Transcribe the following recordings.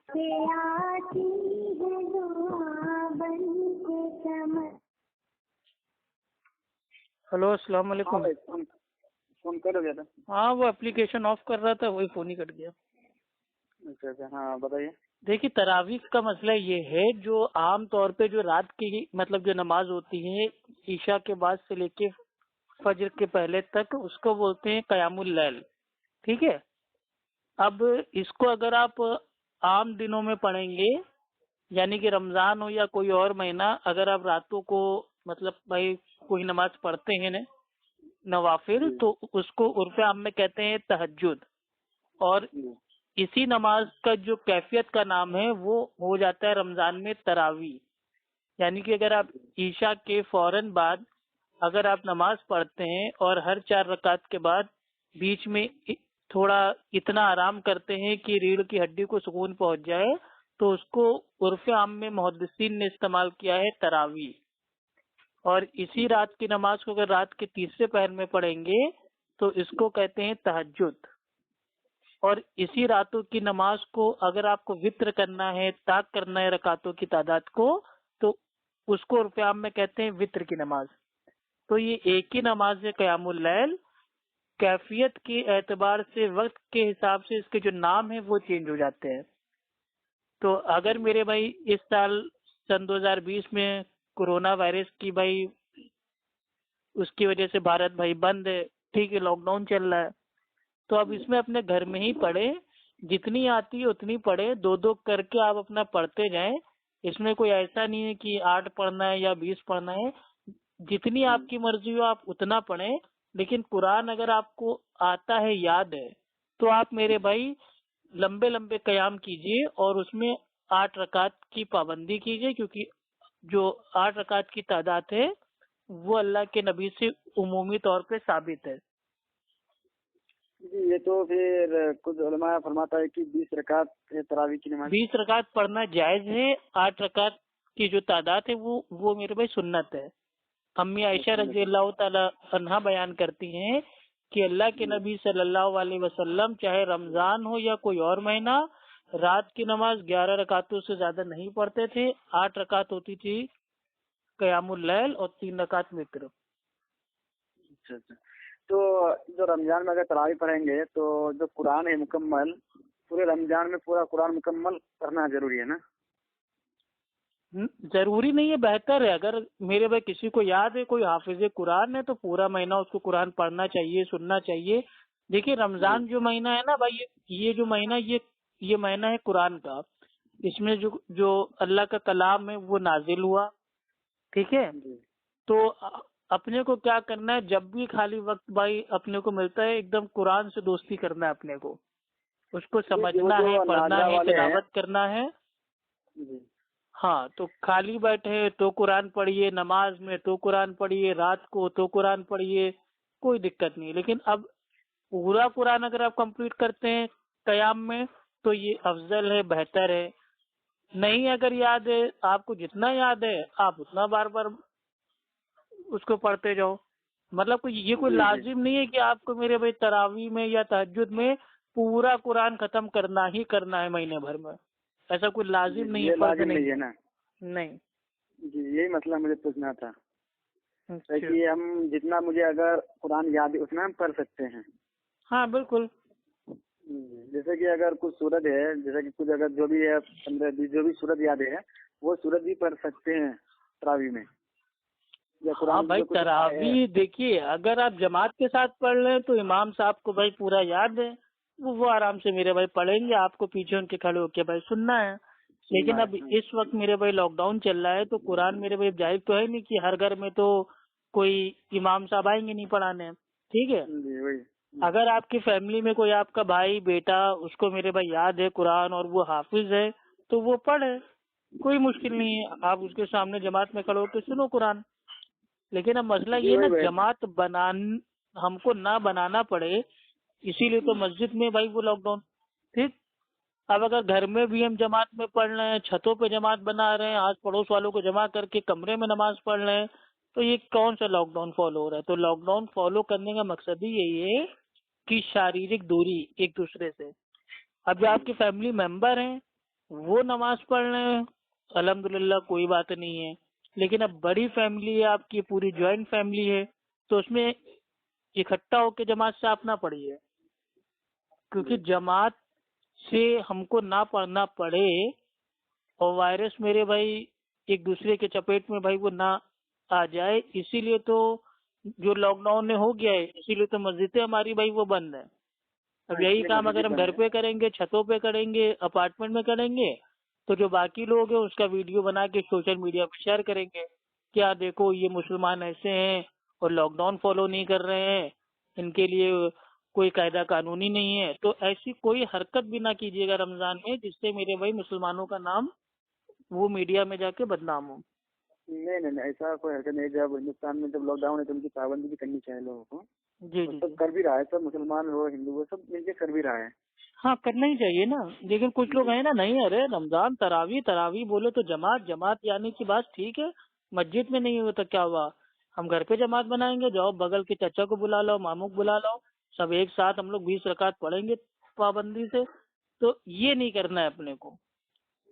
के आती है दुआ बन के समझ। हेलो, अस्सलाम हाँ वालेकुम। भाई, फोन कर गया था। हाँ, वो एप्लीकेशन ऑफ कर रहा था, वही फोन ही कट गया। अच्छा अच्छा, हाँ बताइए। देखिए, तरावीह का मसला ये है, जो आम तौर पे जो रात की मतलब जो नमाज होती है ईशा के बाद से लेके फजर के पहले तक, उसको बोलते हैं क़यामुल लैल। ठीक है। अब इसको अगर आप आम दिनों में पढ़ेंगे, यानी कि रमजान हो या कोई और महीना, अगर आप रातों को मतलब भाई कोई नमाज पढ़ते हैं ना नवाफिल, जी तो उसको उर्फ़े आम में कहते हैं तहज्जुद। और जी इसी नमाज का जो कैफियत का नाम है वो हो जाता है रमजान में तरावी। यानी कि अगर आप ईशा के फौरन बाद अगर आप नमाज पढ़ते हैं और हर 4 रकात के बाद बीच में थोड़ा इतना आराम करते हैं कि रीढ़ की हड्डी को सुकून पहुंच जाए, तो उसको उर्फ़े आम में मुहद्दिसीन ने इस्तेमाल किया है तरावी। और इसी रात की नमाज को अगर रात के तीसरे पहर में पढ़ेंगे तो इसको कहते हैं तहज्जुद। और इसी रातों की नमाज को अगर आपको वित्र करना है, ताक करना है रकातों की तादाद को, तो उसको उर्फ़े आम में कहते हैं वित्र की नमाज। तो ये एक ही नमाज है क़यामुल लैल। कैफियत के एतबार से वक्त के हिसाब से इसके जो नाम है वो चेंज हो जाते हैं। तो अगर मेरे भाई इस साल सन 2020 में कोरोना वायरस की भाई उसकी वजह से भारत भाई बंद है, ठीक है, लॉकडाउन चल रहा है, तो अब इसमें अपने घर में ही पढ़े, जितनी आती है उतनी पढ़े, 2-2 करके आप अपना पढ़ते जाएं। इसमें कोई ऐसा नहीं है कि 8 पढ़ना है या 20 पढ़ना है, जितनी आपकी मर्जी हो आप उतना पढ़ें। लेकिन कुरान अगर आपको आता है, याद है, तो आप मेरे भाई लंबे लंबे कयाम कीजिए और उसमें 8 रकात की पाबंदी कीजिए, क्योंकि जो 8 रकात की तादाद है वो अल्लाह के नबी से उमूमी तौर पे साबित है। जी। ये तो फिर कुछ उलमा फरमाता है कि 20 रकात है तरावी की नमाज। 20 रकात पढ़ना जायज है। 8 रकात की जो तादाद है वो मेरे भाई सुन्नत है। अम्मी आयशा रजी अल्लाह ताला अन्हा बयान करती हैं कि अल्लाह के नबी सल्लल्लाहु अलैहि वसल्लम चाहे रमजान हो या कोई और महीना, रात की नमाज 11 रकातों से ज्यादा नहीं पढ़ते थे। 8 रकात होती थी क़यामुल लैल और 3 रकात वित्र। अच्छा अच्छा। तो जो रमजान में अगर तरावी पढ़ेंगे तो जो कुरान है मुकम्मल, पूरे रमजान में पूरा कुरान मुकम्मल पढ़ना जरूरी है ना? जरूरी नहीं है, बेहतर है। अगर मेरे भाई किसी को याद है, कोई हाफिज कुरान है, तो पूरा महीना उसको कुरान पढ़ना चाहिए, सुनना चाहिए। देखिए, जी रमजान जो महीना है ना भाई, ये जो महीना ये महीना है कुरान का। इसमें जो जो अल्लाह का कलाम है वो नाजिल हुआ। ठीक है। जी तो अपने को क्या करना है, जब भी खाली वक्त भाई अपने को मिलता है, एकदम कुरान से दोस्ती करना है अपने को। उसको जी जी। वो समझना है, जो पढ़ना नाजरा है, वाले हैं। तिलावत करना है। जी हाँ, तो खाली बैठे तो कुरान पढ़िए, नमाज में तो कुरान पढ़िए, रात को तो कुरान पढ़िए, कोई दिक्कत नहीं। लेकिन अब पूरा कुरान अगर आप कंप्लीट करते हैं कयाम में, तो ये अफजल है, बेहतर है। नहीं अगर याद है, आपको जितना याद है आप उतना बार बार उसको पढ़ते जाओ। मतलब कोई जी जी। लाजिम नहीं है कि आपको मेरे भाई तरावी में या तहज्जुद में पूरा कुरान खत्म करना ही करना है महीने भर में। ऐसा कोई जी लाजिम नहीं जी, है, ये फर्ज लाजिम नहीं नहीं है है। ना? नहीं। जी, यही मसला मुझे पूछना था। है अच्छा। कि हम जितना मुझे अगर कुरान याद है उतना हम पढ़ सकते हैं। हाँ बिल्कुल। जैसे कि अगर कुछ सूरत है, जैसे कि कुछ अगर जो भी है 15-20 जो भी सूरत याद है वो सूरत भी पढ़ सकते हैं तरावी में, या हाँ कुरान में भाई, जो कुछ है। तरावी देखिए, अगर आप जमात के साथ पढ़ रहे हैं तो इमाम साहब को भाई पूरा याद है, वो आराम से मेरे भाई पढ़ेंगे, आपको पीछे उनके खड़े होके भाई सुनना है। सुनना लेकिन है। अब इस वक्त मेरे भाई लॉकडाउन चल रहा है, तो कुरान मेरे भाई जाहिर तो है नहीं कि हर घर में तो कोई इमाम साहब आएंगे नहीं पढ़ाने। ठीक है। जी वही। अगर आपकी फैमिली में कोई आपका भाई बेटा, उसको मेरे भाई याद है कुरान और वो हाफिज है, तो वो पढ़े, कोई मुश्किल नहीं है। आप उसके सामने जमात में खड़े होकर सुनो कुरान। लेकिन अब मसला जी ये ना, वही भाई। जमात हमको ना बनाना पड़े, इसीलिए तो मस्जिद में भाई वो लॉकडाउन। ठीक। अब अगर घर में भी हम जमात में पढ़ रहे हैं, छतों पे जमात बना रहे हैं, आस पड़ोस वालों को जमा करके कमरे में नमाज पढ़ रहे हैं, तो ये कौन सा लॉकडाउन फॉलो हो रहा है? तो लॉकडाउन फॉलो करने का मकसद ही यही है कि शारीरिक दूरी एक दूसरे से। अब जो आपके फैमिली मेंबर हैं, वो नमाज पढ़ लें, अल्हम्दुलिल्लाह कोई बात नहीं है। लेकिन अब बड़ी फैमिली है आपकी, पूरी ज्वाइंट फैमिली है, तो उसमें इकट्ठा होकर जमात से आप ना पढ़िए, क्योंकि जमात से हमको ना पढ़ना पड़े और वायरस मेरे भाई एक दूसरे के चपेट में भाई वो ना आ जाए, इसीलिए तो जो लॉकडाउन में हो गया है, इसीलिए तो मस्जिदें हमारी भाई वो बंद है। अब यही इसलिए काम मस्जिद अगर हम बंद घर है। पे करेंगे, छतों पे करेंगे, अपार्टमेंट में करेंगे, तो जो बाकी लोग हैं उसका वीडियो बना के सोशल मीडिया पे शेयर करेंगे, क्या देखो ये मुसलमान ऐसे हैं और लॉकडाउन फॉलो नहीं कर रहे हैं, इनके लिए कोई कायदा कानूनी नहीं है। तो ऐसी कोई हरकत भी ना कीजिएगा रमजान में जिससे मेरे भाई मुसलमानों का नाम वो मीडिया में जाके बदनाम हो। नहीं नहीं नहीं, ऐसा कोई हरकत नहीं। जब हिंदुस्तान में जब लॉकडाउन है तो उनकी पाबंदी भी करनी चाहिए लोगों को। जी और जी सब जी। कर भी रहा है, सब मुसलमान हो हिंदू हो सब मिलके कर भी रहा है। हाँ करना ही चाहिए ना, लेकिन कुछ लोग जी हैं ना, नहीं अरे रमजान तरावी तरावी बोले तो जमात जमात यानी की बात ठीक है, मस्जिद में नहीं हुआ तो क्या हुआ, हम घर पे जमात बनाएंगे, जाओ बगल के चाचा को बुला लो, मामू को बुला लो, सब एक साथ हम लोग 20 रकात पढ़ेंगे पाबंदी से। तो ये नहीं करना है अपने को,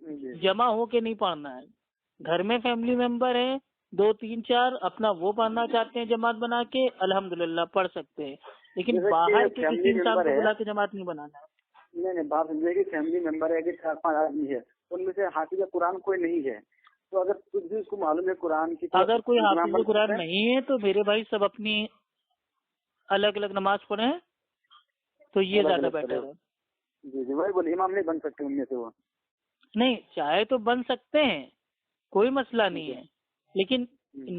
जी जमा होके नहीं पढ़ना है। घर में फैमिली मेंबर है 2 3 4, अपना वो पढ़ना चाहते हैं जमात बना के, अल्हम्दुलिल्लाह पढ़ सकते हैं, लेकिन जैसे बाहर कि के किसी फैमिली इंसान मेंबर को है, बुला के जमात नहीं बनाना है। नहीं नहीं बात समझिए कि फैमिली मेंबर है कि 4 5 आदमी है, तो उनमें से हाफिज कुरान कोई नहीं है, तो अगर कुछ भी उसको मालूम है कुरान की तो अगर कोई इमाम हाफिज बन कुरान सकता है। नहीं है तो मेरे भाई सब अपनी अलग अलग नमाज पढ़े, तो ये अलग ज्यादा अलग करे। बेटर है। जी जी वही बोले, इमाम नहीं बन सकते उनमें से वो। नहीं चाहे तो बन सकते हैं, कोई मसला ठीक नहीं है। है, लेकिन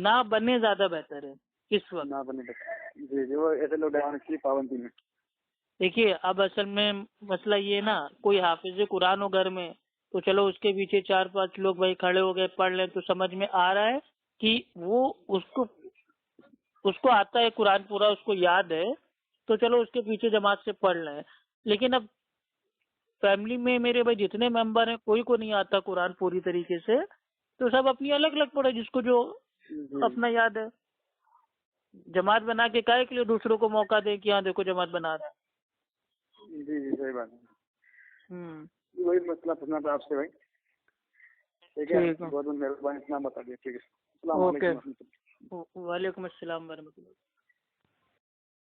ना बने ज्यादा बेहतर है इस वक्त। ना बने तक। जी जी वो ऐसे लोग डालने की पाबंदी में। देखिए अब असल में मसला ये है ना, कोई हाफिज कुरान हो घर में तो चलो उसके पीछे 4 5 लोग भाई खड़े हो गए पढ़ लें, तो समझ में आ रहा है कि वो उसको उसको आता है कुरान पूरा, उसको याद है, तो चलो उसके पीछे जमात से पढ़ लें। लेकिन अब फैमिली में मेरे भाई जितने मेंबर हैं कोई को नहीं आता कुरान पूरी तरीके से, तो सब अपनी अलग अलग पढ़े जिसको जो जी अपना याद है। जमात बना के काहे के लिए दूसरों को मौका दे कि हाँ देखो जमात बना रहे जी जी सही बात है। हैं। वही मसला पूछना था आपसे भाई। ठीक है, ठीक है, बहुत बहुत मेहरबानी, इतना बता दिया। ठीक है, अस्सलाम ओके, वालेकुम। वालेकुम अस्सलाम वरहमतुल्लाह।